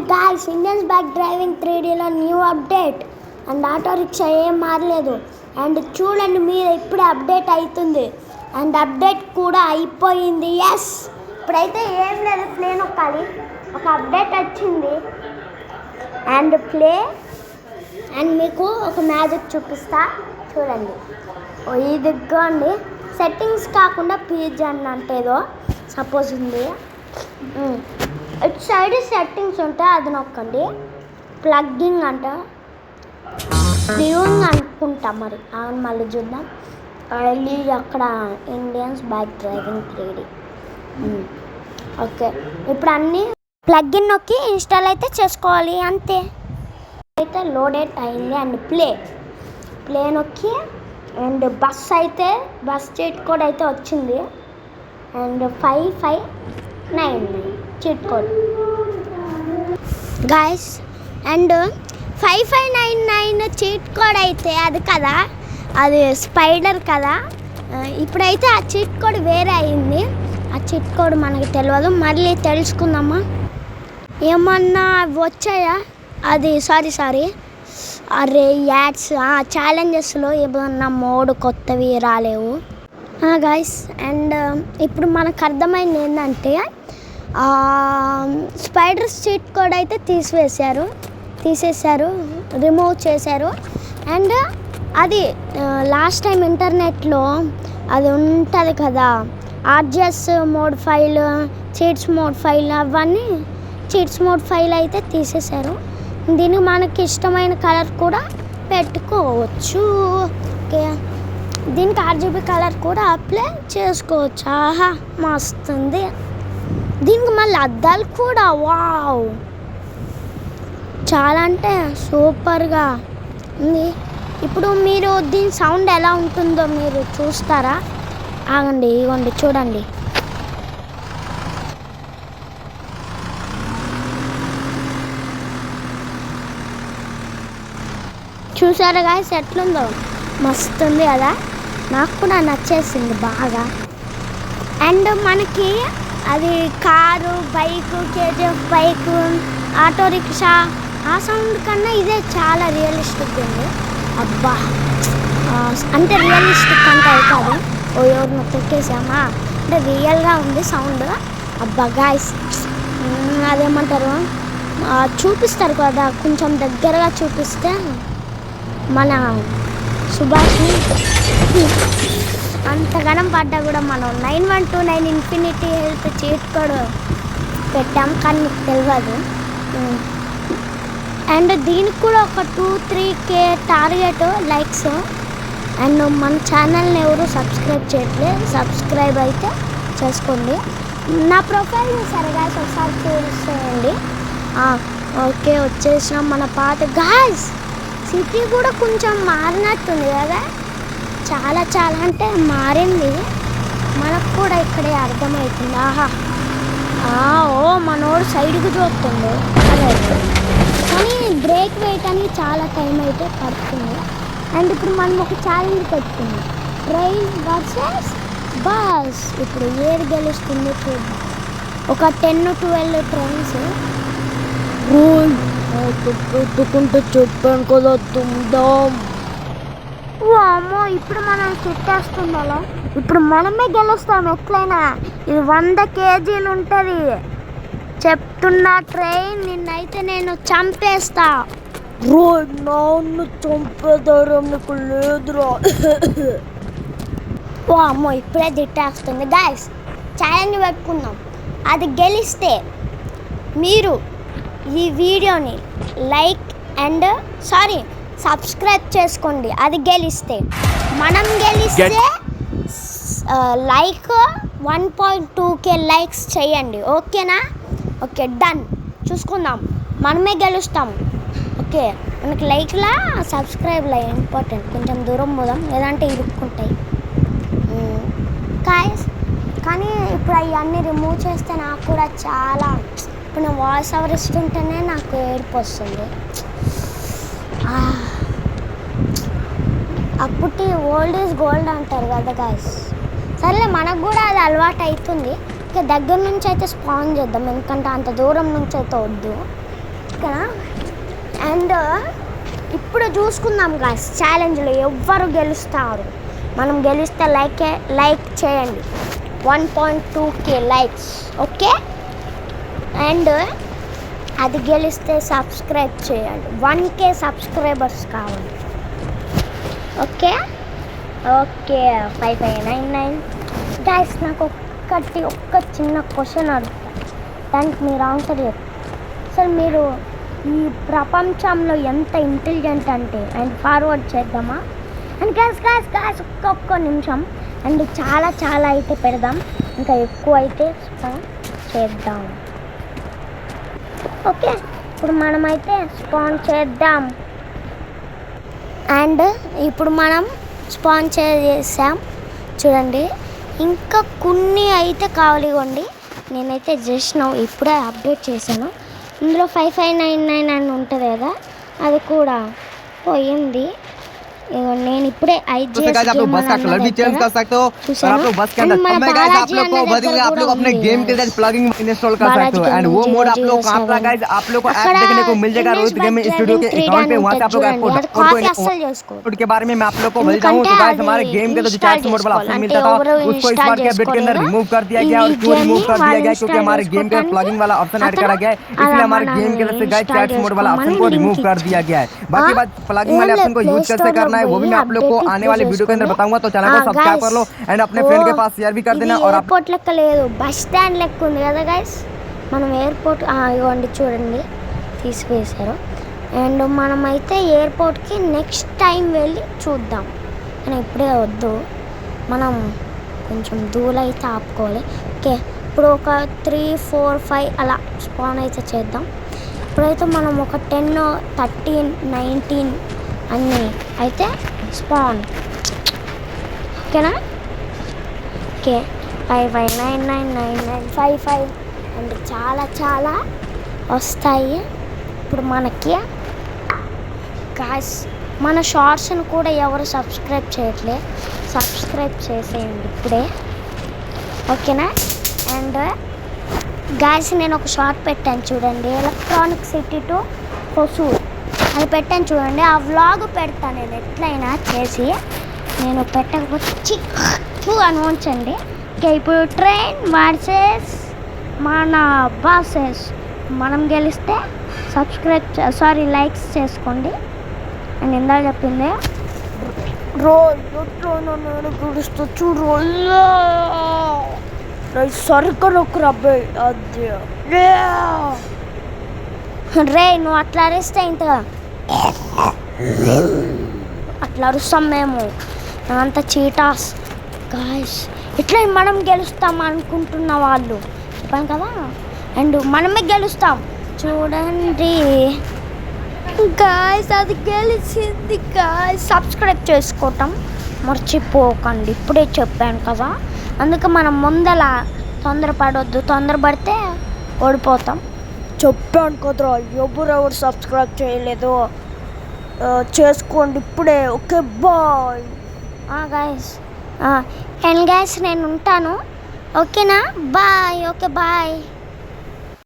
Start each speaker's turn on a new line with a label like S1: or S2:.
S1: guys, Indians bike driving 3Dలో new update and auto rickshaw ఏం మారలేదు. అండ్ చూడండి మీరు ఇప్పుడే అప్డేట్ అవుతుంది అండ్ అప్డేట్ కూడా అయిపోయింది. ఎస్, ఇప్పుడైతే ఏం లేదు, ప్లే నొక్కాలి. ఒక అప్డేట్ వచ్చింది అండ్ ప్లే అండ్ మీకు ఒక మ్యాజిక్ చూపిస్తా చూడండి. ఇదిగోండి, సెట్టింగ్స్ కాకుండా పీజ్ అని అంటే ఏదో సపోజ్ ఉంది. ఇటు సైడ్ సెట్టింగ్స్ ఉంటాయి, అది నొక్కండి. ప్లగ్గింగ్ అంట, వ్యూయింగ్ అనుకుంటా, మరి అవును మళ్ళీ చూద్దాం. అక్కడ Indians bike driving 3D. Okay, ఇప్పుడు అన్నీ ప్లగ్గిన్ నొక్కి ఇన్స్టాల్ అయితే చేసుకోవాలి, అంతే. అయితే లోడెడ్ అయింది అండ్ ప్లే నొక్కి అండ్ బస్ చీట్ కోడ్ అయితే వచ్చింది and 5599 cheat code guys. And 5599 cheat code అయితే అది కదా, అది స్పైడర్ కదా. ఇప్పుడైతే ఆ చీట్ కోడ్ వేరే అయింది, ఆ చీట్ కోడ్ మనకి తెలియదు, మళ్ళీ తెలుసుకుందామా. ఏమన్నా వచ్చాయా? అది సారీ అరే యాడ్స్ ఛాలెంజెస్లో ఏమన్నా మోడ్ కొత్తవి రాలేవు గాయస్. అండ్ ఇప్పుడు మనకు అర్థమైంది ఏంటంటే స్పైడర్ చీట్ కోడ్ అయితే తీసేశారు, రిమూవ్ చేశారు. అండ్ అది లాస్ట్ టైం ఇంటర్నెట్లో అది ఉంటుంది కదా, ArcGIS mode file, cheats mode file, అవన్నీ చీట్స్ మోడ్ ఫైల్ అయితే తీసేశారు. దీనికి మనకి ఇష్టమైన కలర్ కూడా పెట్టుకోవచ్చు. ఓకే, దీనికి RGB కలర్ కూడా అప్లై చేసుకోవచ్చు. ఆహా మస్తుంది. దీనికి మళ్ళీ అద్దాలు కూడా, వావ్, చాలా అంటే సూపర్గా ఉంది. ఇప్పుడు మీరు దీని సౌండ్ ఎలా ఉంటుందో మీరు చూస్తారా? ఆగండి, ఇగోండి చూడండి. చూసారా గాయస్ ఎట్లుందో? మస్తు ఉంది కదా, నాకు కూడా నచ్చేసింది బాగా. అండ్ మనకి అది car, bike, KGF bike, auto rickshaw ఆ సౌండ్ కన్నా ఇదే చాలా రియలిస్టిక్ ఉంది. అబ్బా, అంటే రియలిస్టిక్ అంటే అవుతుంది, ఎవరిని తొక్కేసామా అంటే రియల్గా ఉంది సౌండ్. అబ్బా గాయస్, అదేమంటారు, చూపిస్తారు కదా, కొంచెం దగ్గరగా చూపిస్తే మన సుభాష్ని అంతగానం పడ్డా కూడా మనం 9129 ఇన్ఫినిటీ హెల్త్ చీట్ కోడ్ పెట్టాం, కానీ మీకు తెలియదు. అండ్ దీనికి కూడా ఒక 2-3K టార్గెట్ లైక్స్. అండ్ మన ఛానల్ని ఎవరు సబ్స్క్రైబ్ చేయట్లేదు, సబ్స్క్రైబ్ అయితే చేసుకోండి. నా ప్రొఫైల్ సరిగా ఒకసారి చూసేయండి. ఓకే, వచ్చేసినాం మన పాత. గాయ్స్, సిటీ కూడా కొంచెం మారినట్టుంది కదా, చాలా అంటే మారింది. మనకు కూడా ఇక్కడే అర్థమవుతుంది. మనోడు సైడ్కి చూస్తుండు, కానీ బ్రేక్ వేయటానికి చాలా టైం అయితే పడుతుంది. అండ్ ఇప్పుడు మనం ఒక ఛాలెంజ్ పెట్టుకుందాం, ట్రైన్ వర్సెస్ బస్. ఇప్పుడు ఏది గెలుస్తుందో చూద్దాం. ఒక 10-12 ట్రైన్స్ పెట్టుకుంటూ చెప్పాను కదా, తుందాం. అమ్మో, ఇప్పుడు మనం చుట్టేస్తుండాలా, ఇప్పుడు మనమే గెలుస్తాం ఎట్లయినా. ఇది 100 kgలు ఉంటుంది చెప్తున్నా. ట్రైన్ నిన్నైతే నేను చంపేస్తా. నన్ను చంపేదారం నీకు లేదురా. అమ్మో, ఇప్పుడే తిట్టేస్తుంది. గాయస్, ఛాలెంజ్ పెట్టుకుందాం. అది గెలిస్తే మీరు ఈ వీడియోని సబ్స్క్రైబ్ చేసుకోండి. అది గెలిస్తే, మనం గెలిస్తే లైక్ 1.2K లైక్స్ చేయండి. ఓకేనా? Okay, done. చూసుకుందాం, మనమే గెలుస్తాం. ఓకే, మనకి లైక్లా సబ్స్క్రైబ్లా ఇంపార్టెంట్. కొంచెం దూరం పోదాం, లేదంటే ఇరుక్కుంటాయి గాయ్స్. కానీ ఇప్పుడు అవన్నీ రిమూవ్ చేస్తే నాకు కూడా చాలా, ఇప్పుడు నేను వాయిస్ ఓవర్ ఇస్తుంటేనే నాకు ఏడుపు వస్తుంది. అప్పటి ఓల్డ్ ఈజ్ గోల్డ్ అంటారు కదా గాయ్స్. సర్లే, మనకు కూడా అది అలవాటు అవుతుంది. ఇక దగ్గర నుంచి అయితే స్పాన్ చేద్దాం, ఎందుకంటే అంత దూరం నుంచి అయితే వద్దు. ఓకేనా. అండ్ ఇప్పుడు చూసుకుందాం గాయ్స్ ఛాలెంజ్లో ఎవ్వరు గెలుస్తారు. మనం గెలిస్తే లైక్ చేయండి 1.2K లైక్స్, ఓకే. అండ్ అది గెలిస్తే సబ్స్క్రైబ్ చేయండి, 1K సబ్స్క్రైబర్స్ కావాలి, ఓకే. 5599 గైస్. నాకు ఒక్క చిన్న క్వశ్చన్ అడుగుతా, దానికి మీరు ఆన్సర్ చెప్పండి. అసలు మీరు ఈ ప్రపంచంలో ఎంత ఇంటెలిజెంట్ అంటే అండ్ ఫార్వర్డ్ చేద్దామా అండ్ గ్యాస్ ఒక్క నిమిషం. అండ్ చాలా అయితే పెడదాం, ఇంకా ఎక్కువ అయితే స్పాన్ చేద్దాం, ఓకే. ఇప్పుడు మనమైతే స్పాన్ చేద్దాం. అండ్ ఇప్పుడు మనం స్పాన్ చేసాం చూడండి. ఇంకా కొన్ని అయితే కావాలి కొండి. నేనైతే జస్ట్ ఇప్పుడే అప్డేట్ చేశాను. ఇందులో 5599 అని ఉంటుంది కదా, అది కూడా పోయింది. నేను ఇప్పుడే
S2: आप लोग बस का कलर भी चेंज कर सकते हो और आप लोग बस के अंदर आप लोग को बदल आप लोग अपने गेम के साथ प्लगइन इंस्टॉल कर सकते हो एंड वो मोड आप लोग कहां पर गाइस आप लोग को ऐप देखने को मिल जाएगा रोहित गेमिंग स्टूडियो के अकाउंट पे, वहां से आप लोग कोड के बारे में मैं आप लोग को बताता हूं। तो गाइस हमारे गेम के जो चैट मोड वाला ऑप्शन मिलता था उसको इस बार के अपडेट के अंदर रिमूव कर दिया गया और क्यों रिमूव कर दिया गया क्योंकि हमारे गेम के प्लगइन वाला ऑप्शन ऐड करा गया है, इसलिए हमारे गेम के अंदर से गाइस चैट मोड वाला ऑप्शन को रिमूव कर दिया गया है। बाकी बात प्लगइन वाले ऑप्शन को यूज कैसे करना है वो भी मैं आप लोग को आने वाले वीडियो के अंदर बताऊंगा, तो चैनल को सब्सक्राइब कर लो एंड अपने फ्रेंड के पास शेयर भी कर देना। और
S1: ఎయిర్పోర్ట్ లెక్క లేదు, బస్ స్టాండ్ లెక్క ఉంది కదా గైస్. మనం ఎయిర్పోర్ట్ ఇవ్వండి చూడండి తీసివేశారు. అండ్ మనమైతే ఎయిర్పోర్ట్కి నెక్స్ట్ టైం వెళ్ళి చూద్దాం, కానీ ఇప్పుడే వద్దు, మనం కొంచెం దూరం అయితే ఆపుకోవాలి, ఓకే. ఇప్పుడు ఒక 3, 4, 5 అలా స్పాన్ అయితే చేద్దాం. ఇప్పుడైతే మనం ఒక 10, 13, 19 అన్నీ అయితే స్పాన్, ఓకేనా. ఓకే 55999955 అండ్ చాలా వస్తాయి ఇప్పుడు మనకి. గాయ్స్ మన షార్ట్స్ని కూడా ఎవరు సబ్స్క్రైబ్ చేయట్లే, సబ్స్క్రైబ్ చేసేయండి ఇప్పుడే, ఓకేనా. అండ్ గాయ్స్ నేను ఒక షార్ట్ పెట్టాను చూడండి, ఎలక్ట్రానిక్ సిటీ టు హొసూర్ అది పెట్టాను చూడండి. ఆ వ్లాగ్ పెడతాను నేను ఎట్లయినా చేసి, నేను పెట్టకపోతే చిక్కు అని ఉంచండి, ఓకే. ఇప్పుడు ట్రైన్ వర్సెస్ మన బాసెస్, మనం గెలిస్తే లైక్స్ చేసుకోండి. నేను ఇందాక చెప్పింది నేను గుడిస్తూ చూడు సరిగ్గా అబ్బాయి అది రే నువ్వు అట్లా అరిస్తే ఇంతగా అట్లా అరుస్తాం మేము, అంత చీటాస్ గాయ్స్. ఇట్లా మనం గెలుస్తాం అనుకుంటున్న వాళ్ళు చెప్పాను కదా, అండ్ మనమే గెలుస్తాం చూడండి గాయ్స్. అది గెలిచింది గాయ్స్. సబ్స్క్రైబ్ చేసుకోవటం మర్చిపోకండి, ఇప్పుడే చెప్పాను కదా. అందుకే మనం ముందల తొందరపడొద్దు, తొందరపడితే ఓడిపోతాం. చెప్పాను కదరా, ఎవరెవరు సబ్స్క్రైబ్ చేయలేదు చేసుకోండి ఇప్పుడే, okay bye guys. And guys నేను ఉంటాను, ఓకేనా. Bye, okay bye.